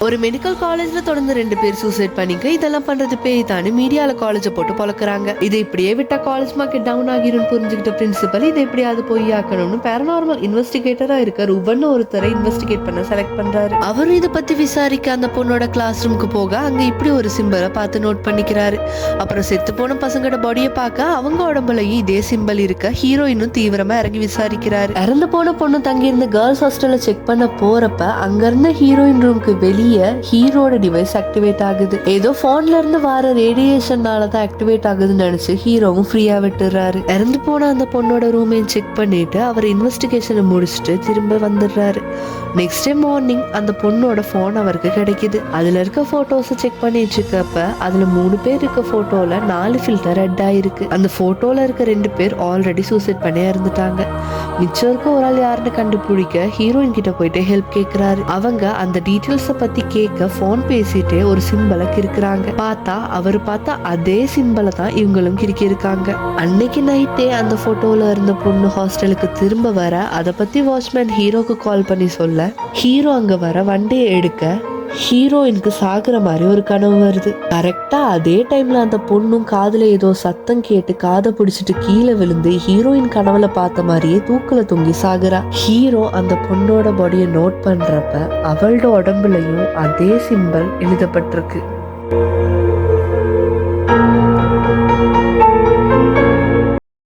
ஒரு மெடிக்கல் காலேஜ்ல தொடர்ந்து 2 பேர் சூசைட் பண்ணிக்க இதெல்லாம் பண்றது பேய் தானே மீடியால காலேஜை போட்டு பொழக்கிறாங்க. இதை இப்படியே விட்டா காலேஜ் மார்க்கெட் டவுன் ஆகிரும் புரிஞ்சுக்கிட்ட பிரின்சிபல் இதை எப்படியாவது பொய்யாக்கணும்னு பேரநார்மல் இன்வெஸ்டிகேட்டரா இருக்க ரூபன் ஒருத்தரை இன்வெஸ்டிகேட் பண்ண செலக்ட் பண்றாரு. அவர் இதை பத்தி விசாரிக்க அந்த பொண்ணோட கிளாஸ் ரூமுக்கு போக அங்க இப்படி ஒரு சிம்பலை பார்த்து நோட் பண்ணிக்கிறாரு. அப்புறம் செத்து போன பசங்களோட பாடியை பார்க்க அவங்க உடம்புலயும் இதே சிம்பல் இருக்க ஹீரோயினும் தீவிரமா இறங்கி விசாரிக்கிறாரு. இறந்து போன பொண்ணு தங்கியிருந்த கேர்ள்ஸ் ஹாஸ்டல்ல செக் பண்ண போறப்ப அங்க இருந்த ஹீரோயின் ரூமுக்கு வெளியே ஹீரோட டிவைஸ் ஆக்டிவேட் ஆகுது. ஏதோ போன்ல இருந்து வர ரேடியேஷனால தான் ஆக்டிவேட் ஆகுதுன்னு நினைச்சு ஹீரோவும் ஃப்ரீயா விட்டுறாரு. இறந்து போன அந்த பொண்ணோட ரூமையும் செக் பண்ணிட்டு அவர் இன்வெஸ்டிகேஷனை முடிச்சுட்டு திரும்ப வந்துடுறாரு. நெக்ஸ்ட் டே மார்னிங் அந்த பொண்ணோட போன் அவருக்கு கிடைக்குது. அதுல இருக்க போட்டோஸை செக் பண்ணிட்டு இருக்கப்ப அதுல 3 பேர் இருக்க போட்டோல 4 ஃபில்டர் ரெட் ஆயிருக்கு. அந்த போட்டோல இருக்க 2 பேர் ஆல்ரெடி சூசைட் பண்ணி இறந்துட்டாங்க. மிச்சம் இருக்க ஒரு ஆள் யாருன்னு கண்டுபிடிக்க ஹீரோயின் கிட்ட போயிட்டு ஹெல்ப் கேக்குறாரு. அவங்க அந்த டீட்டெயில்ஸை பத்தி கேட்க போன் பேசிட்டே ஒரு சிம்பலை கிறுக்குறாங்க. அவர் பார்த்தா அதே சிம்பலை தான் இவங்களும் கிறுக்கி இருக்காங்க. அன்னைக்கு நைட்டே அந்த போட்டோல இருந்த பொண்ணு ஹாஸ்டலுக்கு திரும்ப வர அதை பத்தி வாட்ச்மேன் ஹீரோக்கு கால் பண்ணி சொல்ல ஹீரோ அங்க வர வண்டியை எடுக்க ஹீரோயினுக்கு சாகுற மாதிரி ஒரு கனவு வருது. கரெக்டா அதே டைம்ல அந்த பொண்ணும் காதுல ஏதோ சத்தம் கேட்டு காதை பிடிச்சிட்டு கீழே விழுந்து ஹீரோயின் கனவுல பார்த்த மாதிரியே தூக்குல தொங்கி சாகுறா. ஹீரோ அந்த பொண்ணோட பாடியை நோட் பண்றப்ப அவளோட உடம்புலயும் அதே சிம்பல் எழுதப்பட்டிருக்கு.